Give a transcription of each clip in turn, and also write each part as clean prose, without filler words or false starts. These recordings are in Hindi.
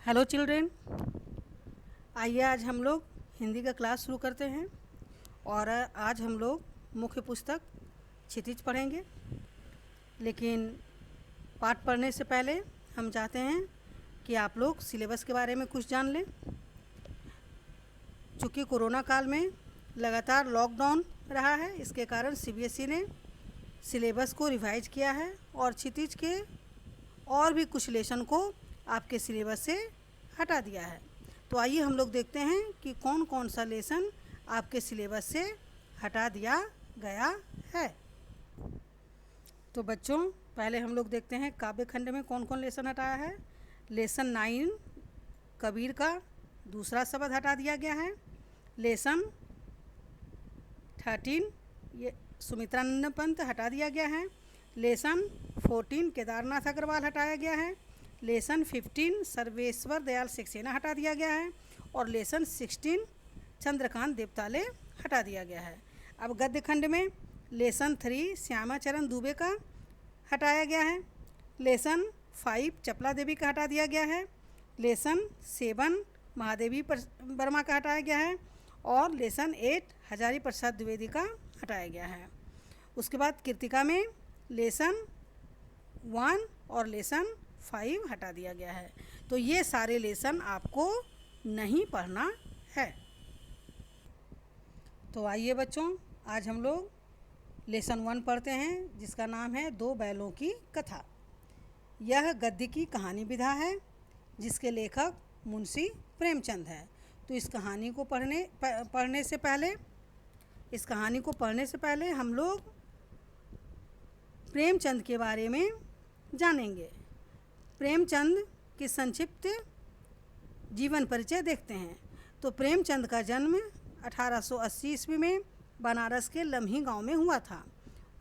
हेलो चिल्ड्रेन, आइए आज हम लोग हिंदी का क्लास शुरू करते हैं। और आज हम लोग मुख्य पुस्तक क्षितिज पढ़ेंगे। लेकिन पाठ पढ़ने से पहले हम चाहते हैं कि आप लोग सिलेबस के बारे में कुछ जान लें। चूँकि कोरोना काल में लगातार लॉकडाउन रहा है, इसके कारण सीबीएसई ने सिलेबस को रिवाइज किया है और क्षितिज के और भी कुछ लेसन को आपके सिलेबस से हटा दिया है। तो आइए हम लोग देखते हैं कि कौन कौन सा लेसन आपके सिलेबस से हटा दिया गया है। तो बच्चों, पहले हम लोग देखते हैं काव्य खंड में कौन कौन लेसन हटाया है। लेसन 9 कबीर का दूसरा शब्द हटा दिया गया है। लेसन 13 ये सुमित्रानंद पंत हटा दिया गया है। लेसन 14 केदारनाथ अग्रवाल हटाया गया है। लेसन 15 सर्वेश्वर दयाल सक्सेना हटा दिया गया है। और लेसन 16 चंद्रकांत देवताले हटा दिया गया है। अब गद्य खंड में लेसन 3 श्यामाचरण दुबे का हटाया गया है। लेसन 5 चपला देवी का हटा दिया गया है। लेसन 7 महादेवी वर्मा का हटाया गया है। और लेसन 8 हजारी प्रसाद द्विवेदी का हटाया गया है। उसके बाद कृतिका में लेसन 1 और लेसन 5 हटा दिया गया है। तो ये सारे लेसन आपको नहीं पढ़ना है। तो आइए बच्चों, आज हम लोग लेसन 1 पढ़ते हैं, जिसका नाम है दो बैलों की कथा। यह गद्य की कहानी विधा है, जिसके लेखक मुंशी प्रेमचंद है। तो इस कहानी को पढ़ने से पहले हम लोग प्रेमचंद के बारे में जानेंगे। प्रेमचंद की संक्षिप्त जीवन परिचय देखते हैं। तो प्रेमचंद का जन्म 1880 ईस्वी में बनारस के लम्ही गांव में हुआ था।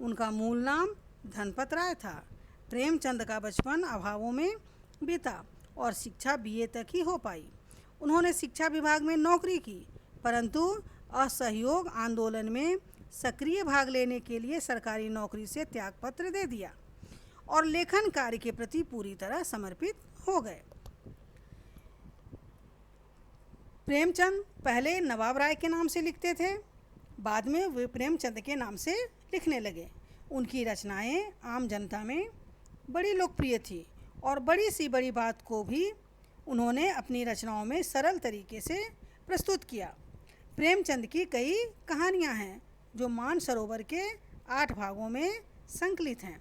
उनका मूल नाम धनपत राय था। प्रेमचंद का बचपन अभावों में बीता और शिक्षा बीए तक ही हो पाई। उन्होंने शिक्षा विभाग में नौकरी की, परंतु असहयोग आंदोलन में सक्रिय भाग लेने के लिए सरकारी नौकरी से त्यागपत्र दे दिया और लेखन कार्य के प्रति पूरी तरह समर्पित हो गए। प्रेमचंद पहले नवाब राय के नाम से लिखते थे, बाद में वे प्रेमचंद के नाम से लिखने लगे। उनकी रचनाएं आम जनता में बड़ी लोकप्रिय थी और बड़ी सी बड़ी बात को भी उन्होंने अपनी रचनाओं में सरल तरीके से प्रस्तुत किया। प्रेमचंद की कई कहानियां हैं जो मानसरोवर के 8 भागों में संकलित हैं।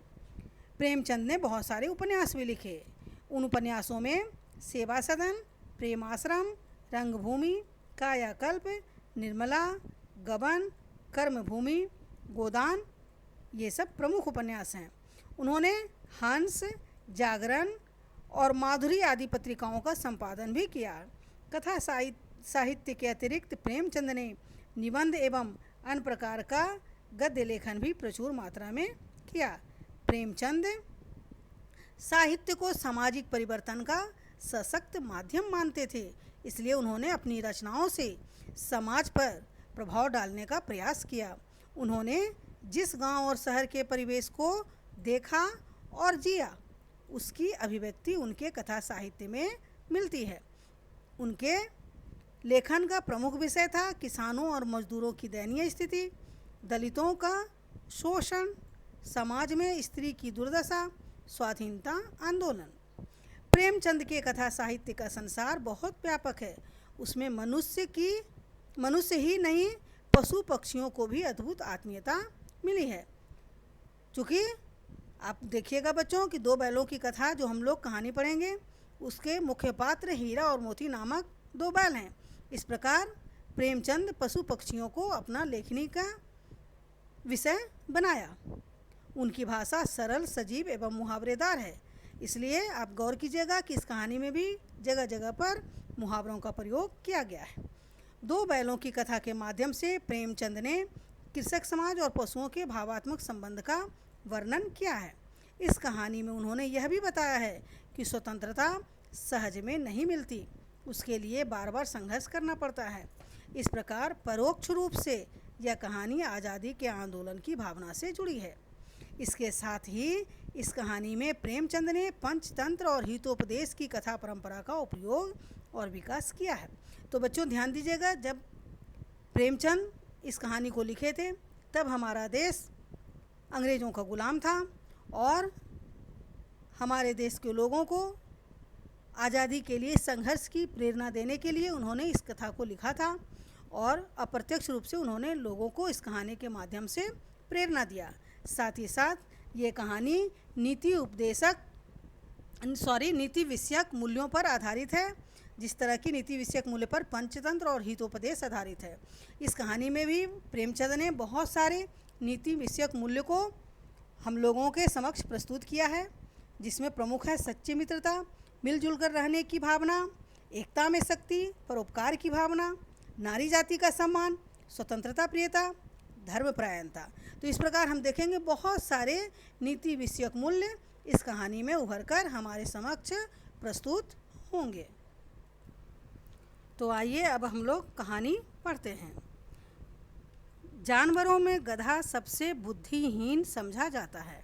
प्रेमचंद ने बहुत सारे उपन्यास भी लिखे। उन उपन्यासों में सेवा सदन, प्रेमाश्रम, रंगभूमि, कायाकल्प, निर्मला, गबन, कर्मभूमि, गोदान, ये सब प्रमुख उपन्यास हैं। उन्होंने हंस, जागरण और माधुरी आदि पत्रिकाओं का संपादन भी किया। कथा साहित्य के अतिरिक्त प्रेमचंद ने निबंध एवं अन्य प्रकार का गद्य लेखन भी प्रचुर मात्रा में किया। प्रेमचंद साहित्य को सामाजिक परिवर्तन का सशक्त माध्यम मानते थे, इसलिए उन्होंने अपनी रचनाओं से समाज पर प्रभाव डालने का प्रयास किया। उन्होंने जिस गांव और शहर के परिवेश को देखा और जिया, उसकी अभिव्यक्ति उनके कथा साहित्य में मिलती है। उनके लेखन का प्रमुख विषय था किसानों और मजदूरों की दयनीय स्थिति, दलितों का शोषण, समाज में स्त्री की दुर्दशा, स्वाधीनता आंदोलन। प्रेमचंद के कथा साहित्य का संसार बहुत व्यापक है। उसमें मनुष्य ही नहीं, पशु पक्षियों को भी अद्भुत आत्मीयता मिली है। चूँकि आप देखिएगा बच्चों कि दो बैलों की कथा जो हम लोग कहानी पढ़ेंगे, उसके मुख्य पात्र हीरा और मोती नामक 2 बैल हैं। इस प्रकार प्रेमचंद पशु पक्षियों को अपना लेखनी का विषय बनाया। उनकी भाषा सरल, सजीव एवं मुहावरेदार है। इसलिए आप गौर कीजिएगा कि इस कहानी में भी जगह जगह पर मुहावरों का प्रयोग किया गया है। 2 बैलों की कथा के माध्यम से प्रेमचंद ने कृषक समाज और पशुओं के भावात्मक संबंध का वर्णन किया है। इस कहानी में उन्होंने यह भी बताया है कि स्वतंत्रता सहज में नहीं मिलती, उसके लिए बार बार संघर्ष करना पड़ता है। इस प्रकार परोक्ष रूप से यह कहानी आज़ादी के आंदोलन की भावना से जुड़ी है। इसके साथ ही इस कहानी में प्रेमचंद ने पंचतंत्र और हितोपदेश की कथा परंपरा का उपयोग और विकास किया है। तो बच्चों ध्यान दीजिएगा, जब प्रेमचंद इस कहानी को लिखे थे तब हमारा देश अंग्रेज़ों का गुलाम था और हमारे देश के लोगों को आज़ादी के लिए संघर्ष की प्रेरणा देने के लिए उन्होंने इस कथा को लिखा था और अप्रत्यक्ष रूप से उन्होंने लोगों को इस कहानी के माध्यम से प्रेरणा दिया। साथ ही साथ ये कहानी नीति विषयक मूल्यों पर आधारित है, जिस तरह की नीति विषयक मूल्य पर पंचतंत्र और हितोपदेश आधारित है। इस कहानी में भी प्रेमचंद ने बहुत सारे नीति विषयक मूल्य को हम लोगों के समक्ष प्रस्तुत किया है, जिसमें प्रमुख है सच्ची मित्रता, मिलजुल कर रहने की भावना, एकता में शक्ति, परोपकार की भावना, नारी जाति का सम्मान, स्वतंत्रता प्रियता, धर्मपरायणता। तो इस प्रकार हम देखेंगे बहुत सारे नीति विषयक मूल्य इस कहानी में उभर कर हमारे समक्ष प्रस्तुत होंगे। तो आइए अब हम लोग कहानी पढ़ते हैं। जानवरों में गधा सबसे बुद्धिहीन समझा जाता है।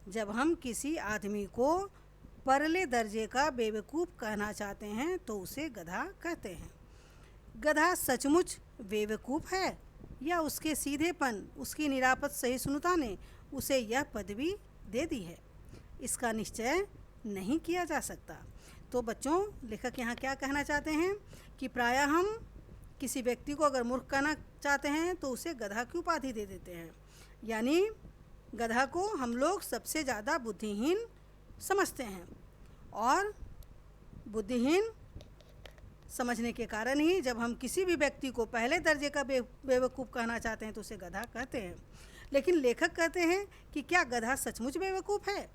जब हम किसी आदमी को परले दर्जे का बेवकूफ़ कहना चाहते हैं तो उसे गधा कहते हैं। गधा सचमुच बेवकूफ़ है या उसके सीधेपन, उसकी निरापद सहिष्णुता ने उसे यह पदवी दे दी है, इसका निश्चय नहीं किया जा सकता। तो बच्चों, लेखक यहाँ क्या कहना चाहते हैं कि प्रायः हम किसी व्यक्ति को अगर मूर्ख कहना चाहते हैं तो उसे गधा की उपाधि दे देते हैं। यानी गधा को हम लोग सबसे ज़्यादा बुद्धिहीन समझते हैं और बुद्धिहीन समझने के कारण ही जब हम किसी भी व्यक्ति को पहले दर्जे का बेवकूफ़ कहना चाहते हैं तो उसे गधा कहते हैं। लेकिन लेखक कहते हैं कि क्या गधा सचमुच बेवकूफ़ है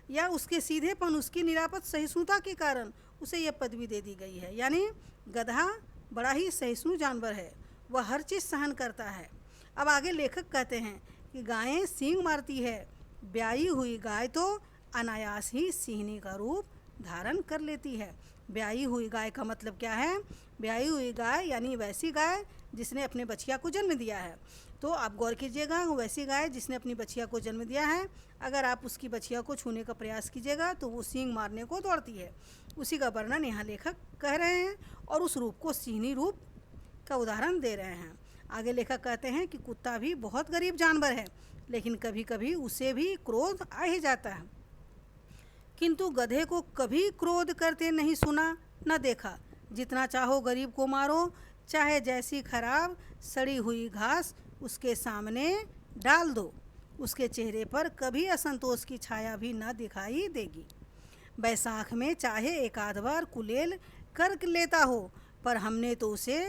या उसके सीधेपन, उसकी निरापद सहिष्णुता के कारण उसे यह पदवी दे दी गई है। यानी गधा बड़ा ही सहिष्णु जानवर है, वह हर चीज़ सहन करता है। अब आगे लेखक कहते हैं कि गायें सींग मारती है, ब्याई हुई गाय तो अनायास ही सिंहनी का रूप धारण कर लेती है। ब्याई हुई गाय का मतलब क्या है? ब्याई हुई गाय यानी वैसी गाय जिसने अपने बछिया को जन्म दिया है। तो आप गौर कीजिएगा, वैसी गाय जिसने अपनी बछिया को जन्म दिया है, अगर आप उसकी बछिया को छूने का प्रयास कीजिएगा तो वो सींग मारने को दौड़ती है। उसी का वर्णन यहाँ लेखक कह रहे हैं और उस रूप को सिंहनी रूप का उदाहरण दे रहे हैं। आगे लेखक कहते हैं कि कुत्ता भी बहुत गरीब जानवर है, लेकिन कभी कभी उसे भी क्रोध आ ही जाता है, किंतु गधे को कभी क्रोध करते नहीं सुना न देखा। जितना चाहो गरीब को मारो, चाहे जैसी खराब सड़ी हुई घास उसके सामने डाल दो, उसके चेहरे पर कभी असंतोष की छाया भी न दिखाई देगी। बैसाख में चाहे एक आध बार कुलेल कर लेता हो, पर हमने तो उसे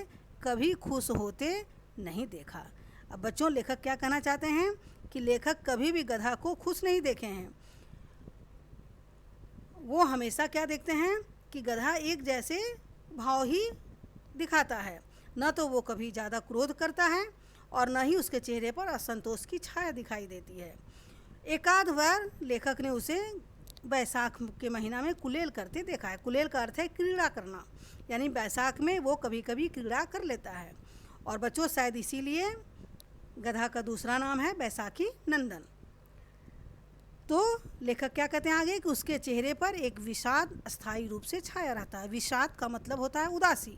कभी खुश होते नहीं देखा। अब बच्चों, लेखक क्या कहना चाहते हैं कि लेखक कभी भी गधा को खुश नहीं देखे हैं। वो हमेशा क्या देखते हैं कि गधा एक जैसे भाव ही दिखाता है, न तो वो कभी ज़्यादा क्रोध करता है और न ही उसके चेहरे पर असंतोष की छाया दिखाई देती है। एक आध बार लेखक ने उसे बैसाख के महीना में कुलेल करते देखा है। कुलेल का अर्थ है क्रीड़ा करना, यानी बैसाख में वो कभी कभी क्रीड़ा कर लेता है। और बच्चों, शायद इसीलिए गधा का दूसरा नाम है बैसाखी नंदन। तो लेखक क्या कहते हैं आगे कि उसके चेहरे पर एक विषाद स्थायी रूप से छाया रहता है। विषाद का मतलब होता है उदासी,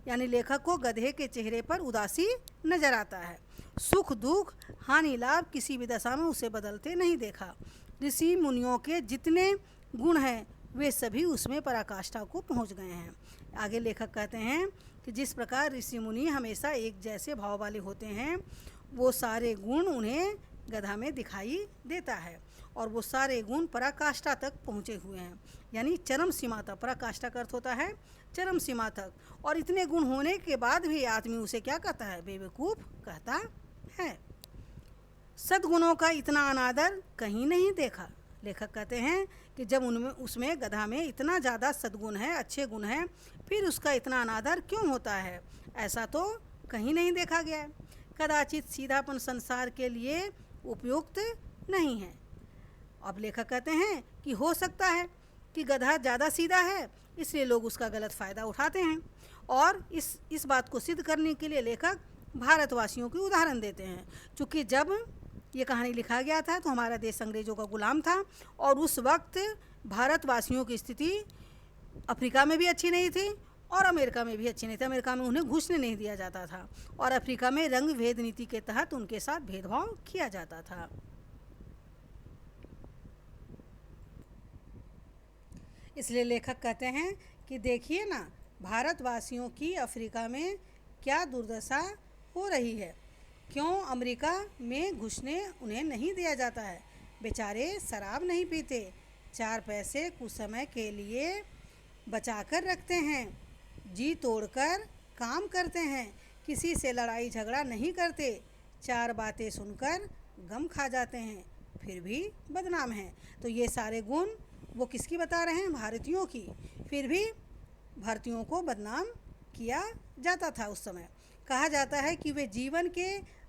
यानी लेखक को गधे के चेहरे पर उदासी नजर आता है। सुख दुख हानि लाभ किसी भी दशा में उसे बदलते नहीं देखा। ऋषि मुनियों के जितने गुण हैं वे सभी उसमें पराकाष्ठा को पहुंच गए हैं। आगे लेखक कहते हैं कि जिस प्रकार ऋषि मुनि हमेशा एक जैसे भाव वाले होते हैं, वो सारे गुण उन्हें गधा में दिखाई देता है और वो सारे गुण पराकाष्ठा तक पहुँचे हुए हैं, यानी चरम सीमा तक। पराकाष्ठा का अर्थ होता है चरम सीमा तक। और इतने गुण होने के बाद भी आदमी उसे क्या कहता है? बेवकूफ़ कहता है। सद्गुणों का इतना अनादर कहीं नहीं देखा। लेखक कहते हैं कि जब उसमें गधा में इतना ज़्यादा सद्गुण है, अच्छे गुण हैं, फिर उसका इतना अनादर क्यों होता है? ऐसा तो कहीं नहीं देखा गया है। कदाचित सीधापन संसार के लिए उपयुक्त नहीं है। अब लेखक कहते हैं कि हो सकता है कि गधा ज़्यादा सीधा है, इसलिए लोग उसका गलत फ़ायदा उठाते हैं। और इस बात को सिद्ध करने के लिए लेखक भारतवासियों की उदाहरण देते हैं। चूँकि जब ये कहानी लिखा गया था तो हमारा देश अंग्रेज़ों का गुलाम था और उस वक्त भारतवासियों की स्थिति अफ्रीका में भी अच्छी नहीं थी और अमेरिका में भी अच्छी नहीं थी। अमेरिका में उन्हें घुसने नहीं दिया जाता था और अफ्रीका में रंग भेद नीति के तहत उनके साथ भेदभाव किया जाता था। इसलिए लेखक कहते हैं कि देखिए ना, भारतवासियों की अफ्रीका में क्या दुर्दशा हो रही है, क्यों अमेरिका में घुसने उन्हें नहीं दिया जाता है। बेचारे शराब नहीं पीते, 4 पैसे कुछ समय के लिए बचाकर रखते हैं, जी तोड़कर काम करते हैं, किसी से लड़ाई झगड़ा नहीं करते, 4 बातें सुनकर गम खा जाते हैं, फिर भी बदनाम हैं। तो ये सारे गुण वो किसकी बता रहे हैं? भारतीयों की। फिर भी भारतीयों को बदनाम किया जाता था। उस समय कहा जाता है कि वे जीवन के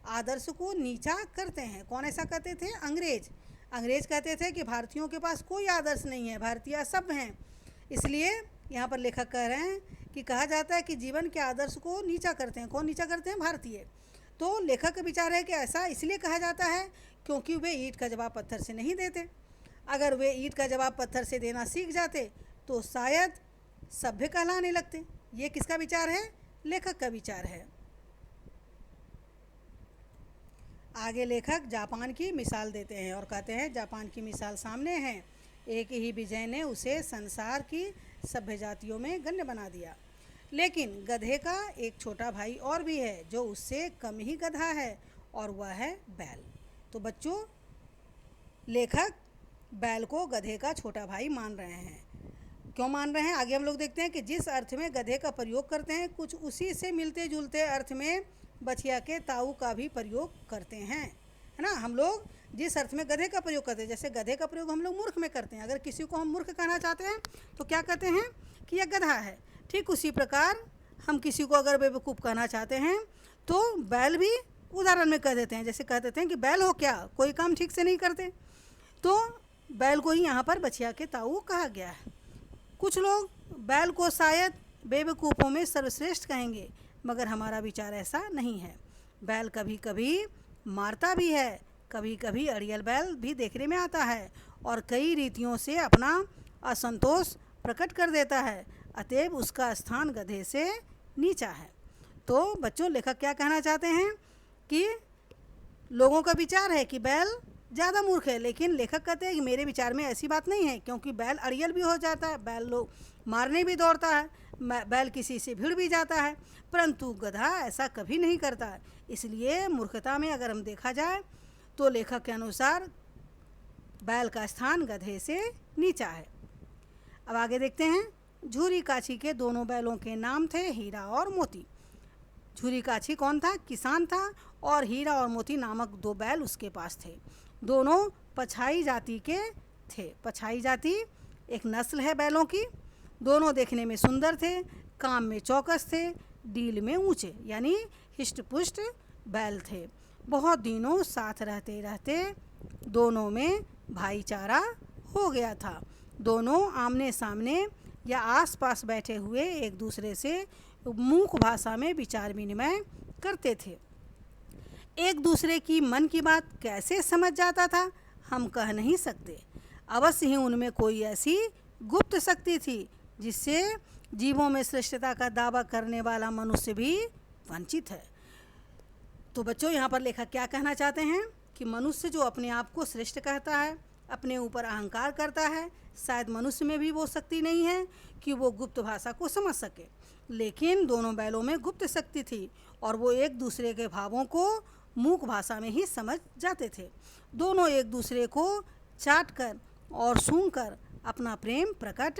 आदर्श को नीचा करते हैं। कौन ऐसा कहते थे? अंग्रेज कहते थे कि भारतीयों के पास कोई आदर्श नहीं है, भारतीय सब हैं। इसलिए यहाँ पर लेखक कह रहे हैं कि कहा जाता है कि जीवन के आदर्श को नीचा करते हैं। कौन नीचा करते हैं? भारतीय। तो लेखक का विचार है कि ऐसा इसलिए कहा जाता है क्योंकि वे ईंट का जवाब पत्थर से नहीं देते। अगर वे ईंट का जवाब पत्थर से देना सीख जाते तो शायद सभ्य कहलाने लगते। ये किसका विचार है? लेखक का विचार है। आगे लेखक जापान की मिसाल देते हैं और कहते हैं जापान की मिसाल सामने है, एक ही विजय ने उसे संसार की सभ्य जातियों में गण्य बना दिया। लेकिन गधे का एक छोटा भाई और भी है जो उससे कम ही गधा है और वह है बैल। तो बच्चों, लेखक बैल को गधे का छोटा भाई मान रहे हैं। क्यों मान रहे हैं? आगे हम लोग देखते हैं कि जिस अर्थ में गधे का प्रयोग करते हैं, कुछ उसी से मिलते जुलते अर्थ में बछिया के ताऊ का भी प्रयोग करते हैं, है ना। हम लोग जिस अर्थ में गधे का प्रयोग करते हैं, जैसे गधे का प्रयोग हम लोग मूर्ख में करते हैं। अगर किसी को हम मूर्ख कहना चाहते हैं तो क्या कहते हैं? कि यह गधा है। ठीक उसी प्रकार हम किसी को अगर बेवकूफ़ कहना चाहते हैं तो बैल भी उदाहरण में कह देते हैं। जैसे कह देते हैं कि बैल हो क्या, कोई काम ठीक से नहीं करते, तो बैल को ही यहाँ पर बछिया के ताऊ कहा गया है। कुछ लोग बैल को शायद बेवकूफ़ों में सर्वश्रेष्ठ कहेंगे, मगर हमारा विचार ऐसा नहीं है। बैल कभी कभी मारता भी है, कभी कभी अड़ियल बैल भी देखने में आता है और कई रीतियों से अपना असंतोष प्रकट कर देता है, अतएव उसका स्थान गधे से नीचा है। तो बच्चों, लेखक क्या कहना चाहते हैं कि लोगों का विचार है कि बैल ज़्यादा मूर्ख है, लेकिन लेखक कहते हैं कि मेरे विचार में ऐसी बात नहीं है, क्योंकि बैल अड़ियल भी हो जाता है, बैल लोग मारने भी दौड़ता है, बैल किसी से भिड़ भी जाता है, परंतु गधा ऐसा कभी नहीं करता है। इसलिए मूर्खता में अगर हम देखा जाए तो लेखक के अनुसार बैल का स्थान गधे से नीचा है। अब आगे देखते हैं। झूरी काछी के दोनों बैलों के नाम थे हीरा और मोती। झूरी काछी कौन था? किसान था, और हीरा और मोती नामक 2 बैल उसके पास थे। दोनों पछाई जाति के थे। पछाई जाति एक नस्ल है बैलों की। दोनों देखने में सुंदर थे, काम में चौकस थे, डील में ऊंचे, यानी हिष्ट पुष्ट बैल थे। बहुत दिनों साथ रहते रहते दोनों में भाईचारा हो गया था। दोनों आमने सामने या आसपास बैठे हुए एक दूसरे से मूक भाषा में विचार विनिमय करते थे। एक दूसरे की मन की बात कैसे समझ जाता था हम कह नहीं सकते। अवश्य ही उनमें कोई ऐसी गुप्त शक्ति थी जिससे जीवों में श्रेष्ठता का दावा करने वाला मनुष्य भी वंचित है। तो बच्चों, यहाँ पर लेखक क्या कहना चाहते हैं कि मनुष्य जो अपने आप को श्रेष्ठ कहता है, अपने ऊपर अहंकार करता है, शायद मनुष्य में भी वो शक्ति नहीं है कि वो गुप्त भाषा को समझ सके। लेकिन दोनों बैलों में गुप्त शक्ति थी और वो एक दूसरे के भावों को मूक भाषा में ही समझ जाते थे। दोनों एक दूसरे को चाट कर और सूंघ कर अपना प्रेम प्रकट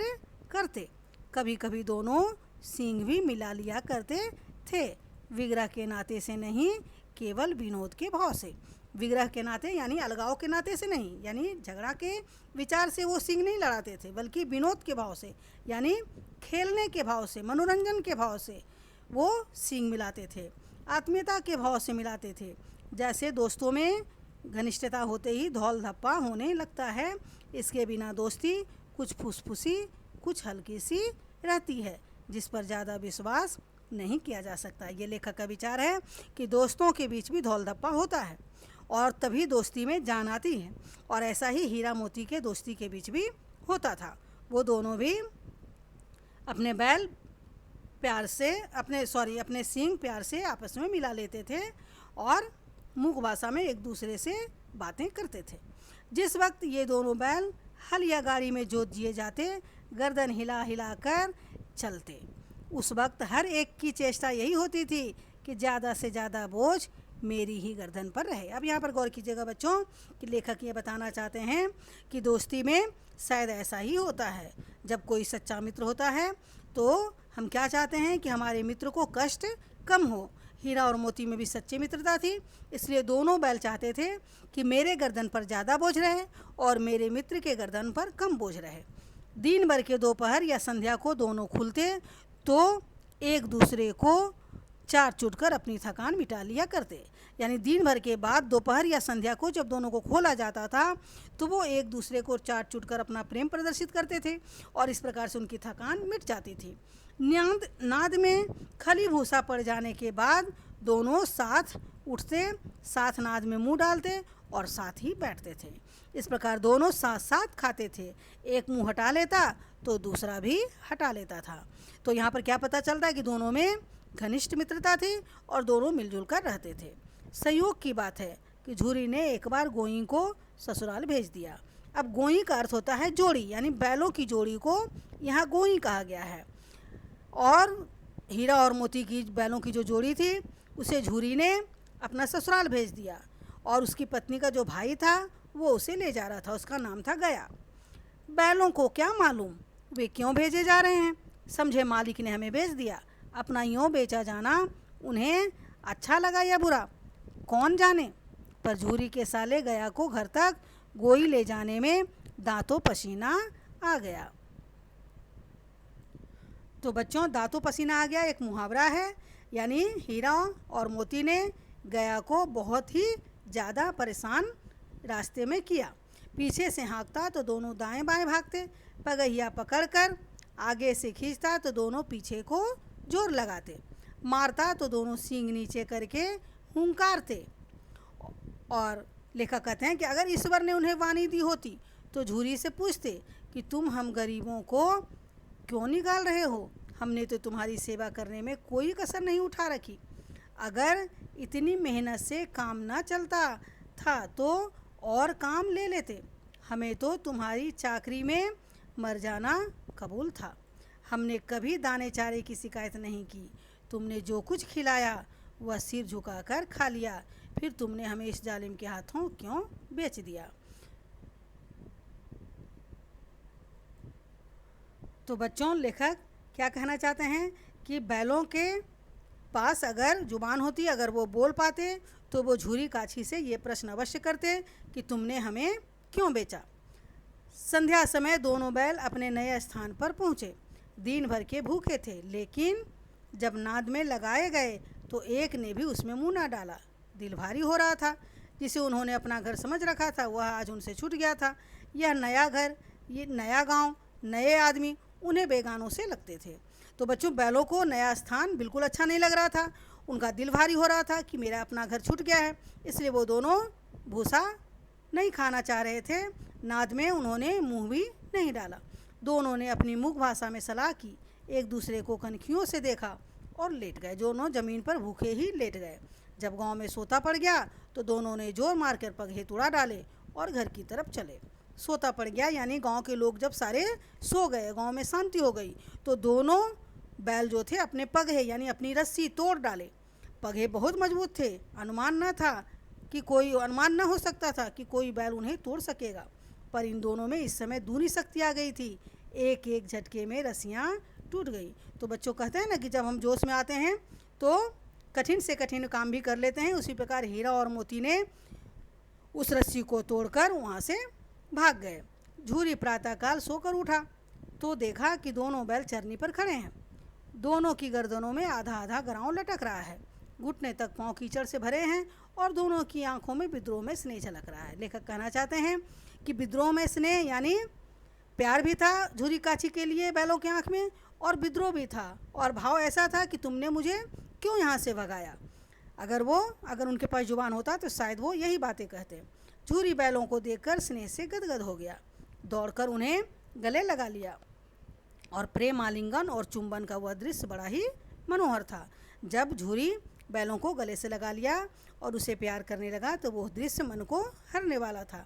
करते। कभी कभी दोनों सींग भी मिला लिया करते थे, विग्रह के नाते से नहीं, केवल विनोद के भाव से। विग्रह के नाते यानी अलगाव के नाते से नहीं, यानी झगड़ा के विचार से वो सींग नहीं लड़ाते थे, बल्कि विनोद के भाव से, यानी खेलने के भाव से, मनोरंजन के भाव से वो सींग मिलाते थे, आत्मीयता के भाव से मिलाते थे। जैसे दोस्तों में घनिष्ठता होते ही धौल धप्पा होने लगता है, इसके बिना दोस्ती कुछ फुसफुसी, कुछ हल्की सी रहती है, जिस पर ज़्यादा विश्वास नहीं किया जा सकता। ये लेखक का विचार है कि दोस्तों के बीच भी धौल धप्पा होता है और तभी दोस्ती में जान आती है। और ऐसा ही हीरा मोती के दोस्ती के बीच भी होता था। वो दोनों भी अपने बैल प्यार से अपने सींग प्यार से आपस में मिला लेते थे और मूक भाषा में एक दूसरे से बातें करते थे। जिस वक्त ये दोनों बैल हल या गाड़ी में जोत दिए जाते, गर्दन हिला हिला कर चलते, उस वक्त हर एक की चेष्टा यही होती थी कि ज़्यादा से ज़्यादा बोझ मेरी ही गर्दन पर रहे। अब यहाँ पर गौर कीजिएगा बच्चों कि लेखक ये बताना चाहते हैं कि दोस्ती में शायद ऐसा ही होता है। जब कोई सच्चा मित्र होता है तो हम क्या चाहते हैं कि हमारे मित्र को कष्ट कम हो। हीरा और मोती में भी सच्ची मित्रता थी, इसलिए दोनों बैल चाहते थे कि मेरे गर्दन पर ज़्यादा बोझ रहे और मेरे मित्र के गर्दन पर कम बोझ रहे। दिन भर के दोपहर या संध्या को दोनों खुलते तो एक दूसरे को चार चुटकर अपनी थकान मिटा लिया करते। यानी दिन भर के बाद दोपहर या संध्या को जब दोनों को खोला जाता था तो वो एक दूसरे को चार चुटकर अपना प्रेम प्रदर्शित करते थे और इस प्रकार से उनकी थकान मिट जाती थी। नाद में खली भूसा पड़ जाने के बाद दोनों साथ उठते, साथ नाद में मुंह डालते और साथ ही बैठते थे। इस प्रकार दोनों साथ साथ खाते थे। एक मुंह हटा लेता तो दूसरा भी हटा लेता था। तो यहाँ पर क्या पता चलता है कि दोनों में घनिष्ठ मित्रता थी और दोनों मिलजुल कर रहते थे। संयोग की बात है कि झूरी ने एक बार गोई को ससुराल भेज दिया। अब गोई का अर्थ होता है जोड़ी, यानी बैलों की जोड़ी को यहाँ गोई कहा गया है। और हीरा और मोती की बैलों की जो जोड़ी थी उसे झूरी ने अपना ससुराल भेज दिया और उसकी पत्नी का जो भाई था वो उसे ले जा रहा था, उसका नाम था गया। बैलों को क्या मालूम वे क्यों भेजे जा रहे हैं, समझे मालिक ने हमें भेज दिया। अपना यूँ बेचा जाना उन्हें अच्छा लगा या बुरा कौन जाने, पर झूरी के साले गया को घर तक गोई ले जाने में दांतों पसीना आ गया। तो बच्चों, दांतों पसीना आ गया एक मुहावरा है, यानी हीरा और मोती ने गया को बहुत ही ज़्यादा परेशान रास्ते में किया। पीछे से हाँकता तो दोनों दाएं बाएं भागते, पगहिया पकड़कर आगे से खींचता तो दोनों पीछे को जोर लगाते, मारता तो दोनों सींग नीचे करके हुंकारते। और लेखक कहते हैं कि अगर ईश्वर ने उन्हें वाणी दी होती तो झूरी से पूछते कि तुम हम गरीबों को क्यों निकाल रहे हो, हमने तो तुम्हारी सेवा करने में कोई कसर नहीं उठा रखी। अगर इतनी मेहनत से काम ना चलता था तो और काम ले लेते, हमें तो तुम्हारी चाकरी में मर जाना कबूल था। हमने कभी दाने चारे की शिकायत नहीं की, तुमने जो कुछ खिलाया वह सिर झुकाकर खा लिया, फिर तुमने हमें इस जालिम के हाथों क्यों बेच दिया। तो बच्चों, लेखक क्या कहना चाहते हैं कि बैलों के पास अगर जुबान होती, अगर वो बोल पाते तो वो झूरी काछी से ये प्रश्न अवश्य करते कि तुमने हमें क्यों बेचा। संध्या समय दोनों बैल अपने नए स्थान पर पहुँचे। दिन भर के भूखे थे, लेकिन जब नाद में लगाए गए तो एक ने भी उसमें मुंह ना डाला। दिल भारी हो रहा था। जिसे उन्होंने अपना घर समझ रखा था वह आज उनसे छूट गया था। यह नया घर, ये नया गांव, नए आदमी उन्हें बेगानों से लगते थे। तो बच्चों, बैलों को नया स्थान बिल्कुल अच्छा नहीं लग रहा था। उनका दिल भारी हो रहा था कि मेरा अपना घर छूट गया है, इसलिए वो दोनों भूसा नहीं खाना चाह रहे थे। नाद में उन्होंने मुंह भी नहीं डाला। दोनों ने अपनी मुख भाषा में सलाह की, एक दूसरे को कनखियों से देखा और लेट गए। दोनों जमीन पर भूखे ही लेट गए। जब गांव में सोता पड़ गया तो दोनों ने जोर मारकर पगहे तुड़ा डाले और घर की तरफ चले। सोता पड़ गया यानी गांव के लोग जब सारे सो गए, गांव में शांति हो गई, तो दोनों बैल जो थे अपने पगहे यानी अपनी रस्सी तोड़ डाले। पगहे बहुत मजबूत थे, अनुमान न हो सकता था कि कोई बैल उन्हें तोड़ सकेगा। पर इन दोनों में इस समय दूनी शक्ति आ गई थी। एक एक झटके में रस्सियाँ टूट गई। तो बच्चों, कहते हैं ना कि जब हम जोश में आते हैं तो कठिन से कठिन काम भी कर लेते हैं। उसी प्रकार हीरा और मोती ने उस रस्सी को तोड़कर वहाँ से भाग गए। झूरी प्रातःकाल सोकर उठा तो देखा कि दोनों बैल चरनी पर खड़े हैं। दोनों की गर्दनों में आधा आधा गराव लटक रहा है, घुटने तक पाँव कीचड़ से भरे हैं और दोनों की आंखों में विद्रोह में स्नेह झलक रहा है। लेखक कहना चाहते हैं कि विद्रोह में स्नेह यानी प्यार भी था झूरी काछी के लिए बैलों की आंख में, और विद्रोह भी था, और भाव ऐसा था कि तुमने मुझे क्यों यहाँ से भगाया। अगर उनके पास जुबान होता तो शायद वो यही बातें कहते। झूरी बैलों को देखकर स्नेह से गदगद हो गया, दौड़कर उन्हें गले लगा लिया और प्रेम आलिंगन और चुंबन का वह दृश्य बड़ा ही मनोहर था। जब झूरी बैलों को गले से लगा लिया और उसे प्यार करने लगा तो वह दृश्य मन को हरने वाला था।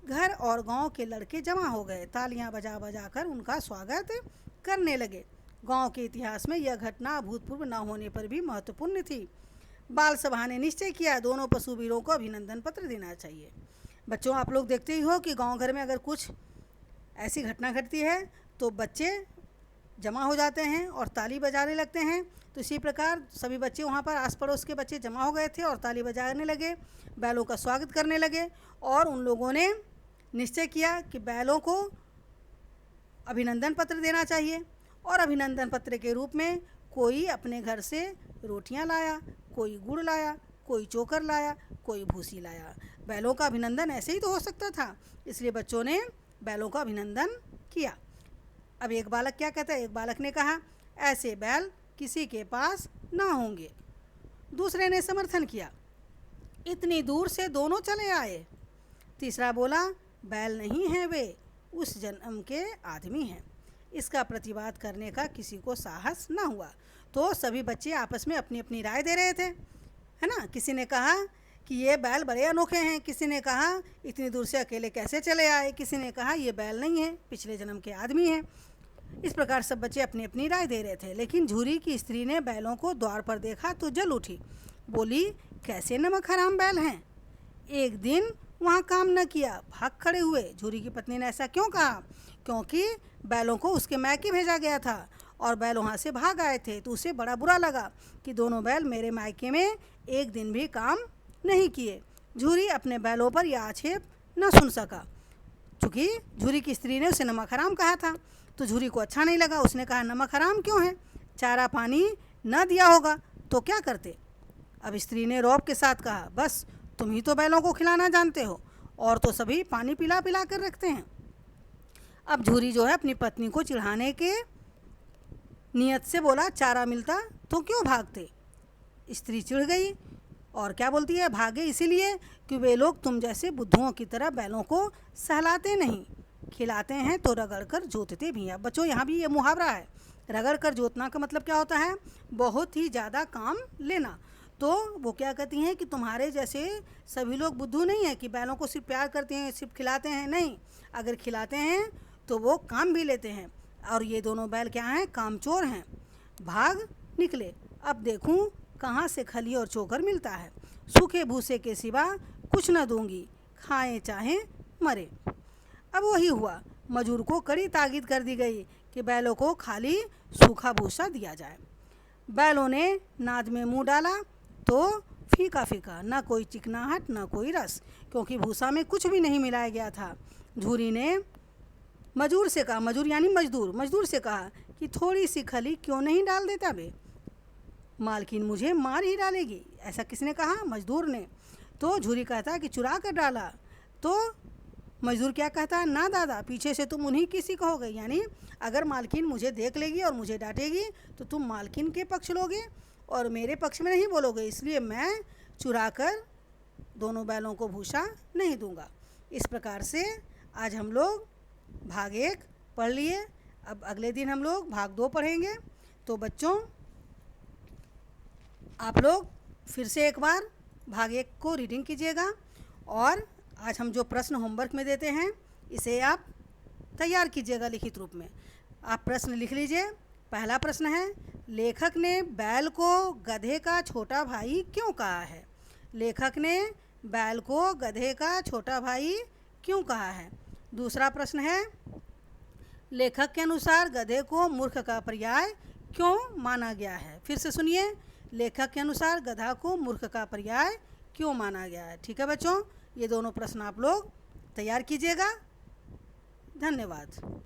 घर और गांव के लड़के जमा हो गए, तालियां बजा बजा कर उनका स्वागत करने लगे। गांव के इतिहास में यह घटना अभूतपूर्व न होने पर भी महत्वपूर्ण थी। बाल सभा ने निश्चय किया दोनों पशुवीरों को अभिनंदन पत्र देना चाहिए। बच्चों, आप लोग देखते ही हो कि गांव घर में अगर कुछ ऐसी घटना घटती है तो बच्चे जमा हो जाते हैं और ताली बजाने लगते हैं। तो इसी प्रकार सभी बच्चे वहाँ पर आस पड़ोस के बच्चे जमा हो गए थे और ताली बजाने लगे, बैलों का स्वागत करने लगे और उन लोगों ने निश्चय किया कि बैलों को अभिनंदन पत्र देना चाहिए। और अभिनंदन पत्र के रूप में कोई अपने घर से रोटियां लाया, कोई गुड़ लाया, कोई चोकर लाया, कोई भूसी लाया। बैलों का अभिनंदन ऐसे ही तो हो सकता था, इसलिए बच्चों ने बैलों का अभिनंदन किया। अब एक बालक क्या कहता है, एक बालक ने कहा ऐसे बैल किसी के पास ना होंगे। दूसरे ने समर्थन किया, इतनी दूर से दोनों चले आए। तीसरा बोला बैल नहीं हैं, वे उस जन्म के आदमी हैं। इसका प्रतिवाद करने का किसी को साहस ना हुआ। तो सभी बच्चे आपस में अपनी अपनी राय दे रहे थे, है ना। किसी ने कहा कि ये बैल बड़े अनोखे हैं, किसी ने कहा इतनी दूर से अकेले कैसे चले आए, किसी ने कहा ये बैल नहीं है, पिछले जन्म के आदमी हैं। इस प्रकार सब बच्चे अपनी अपनी राय दे रहे थे। लेकिन झूरी की स्त्री ने बैलों को द्वार पर देखा तो जल उठी, बोली कैसे नमक हराम बैल हैं, एक दिन वहाँ काम न किया भाग खड़े हुए। झूरी की पत्नी ने ऐसा क्यों कहा, क्योंकि बैलों को उसके मायके भेजा गया था और बैल वहाँ से भाग आए थे, तो उसे बड़ा बुरा लगा कि दोनों बैल मेरे मायके में एक दिन भी काम नहीं किए। झूरी अपने बैलों पर यह आक्षेप न सुन सका, चूँकि झूरी की स्त्री ने उसे नमक हराम कहा था। तो झूरी को अच्छा नहीं लगा, उसने कहा नमक हराम क्यों है, चारा पानी न दिया होगा तो क्या करते। अब स्त्री ने रौब के साथ कहा बस तुम ही तो बैलों को खिलाना जानते हो, और तो सभी पानी पिला पिला कर रखते हैं। अब झूरी जो है अपनी पत्नी को चिढ़ाने के नियत से बोला चारा मिलता तो क्यों भागते। स्त्री चिढ़ गई और क्या बोलती है, भागे इसीलिए कि वे लोग तुम जैसे बुद्धुओं की तरह बैलों को सहलाते नहीं, खिलाते हैं तो रगड़ कर जोतते भी हैं। बच्चों, यहाँ भी ये मुहावरा है, रगड़ कर जोतना का मतलब क्या होता है, बहुत ही ज़्यादा काम लेना। तो वो क्या कहती हैं कि तुम्हारे जैसे सभी लोग बुद्धू नहीं है कि बैलों को सिर्फ प्यार करते हैं, सिर्फ खिलाते हैं, नहीं, अगर खिलाते हैं तो वो काम भी लेते हैं। और ये दोनों बैल क्या हैं, कामचोर हैं। भाग निकले, अब देखूं कहाँ से खली और चोकर मिलता है, सूखे भूसे के सिवा कुछ न दूंगी, खाएं चाहे मरे। अब वही हुआ, मजूर को कड़ी ताकीद कर दी गई कि बैलों को खाली सूखा भूसा दिया जाए। बैलों ने नाद में मुंह डाला तो फीका फीका, ना कोई चिकनाहट ना कोई रस, क्योंकि भूसा में कुछ भी नहीं मिलाया गया था। झूरी ने मजूर से कहा, मजूर यानी मजदूर से कहा कि थोड़ी सी खली क्यों नहीं डाल देता बे, मालकिन मुझे मार ही डालेगी। ऐसा किसने कहा, मजदूर ने। तो झूरी कहता कि चुरा कर डाला। तो मजदूर क्या कहता है, ना दादा, पीछे से तुम उन्हीं किसी कहोगे, यानी अगर मालकिन मुझे देख लेगी और मुझे डांटेगी तो तुम मालकिन के पक्ष लोगे और मेरे पक्ष में नहीं बोलोगे, इसलिए मैं चुरा कर दोनों बैलों को भूसा नहीं दूंगा। इस प्रकार से आज हम लोग भाग 1 पढ़ लिए। अब अगले दिन हम लोग भाग 2 पढ़ेंगे। तो बच्चों, आप लोग फिर से एक बार भाग 1 को रीडिंग कीजिएगा और आज हम जो प्रश्न होमवर्क में देते हैं इसे आप तैयार कीजिएगा लिखित रूप में। आप प्रश्न लिख लीजिए। पहला प्रश्न है, लेखक ने बैल को गधे का छोटा भाई क्यों कहा है। लेखक ने बैल को गधे का छोटा भाई क्यों कहा है। दूसरा प्रश्न है, लेखक के अनुसार गधे को मूर्ख का पर्याय क्यों माना गया है। फिर से सुनिए, लेखक के अनुसार गधा को मूर्ख का पर्याय क्यों माना गया है। ठीक है बच्चों, ये दोनों प्रश्न आप लोग तैयार कीजिएगा। धन्यवाद।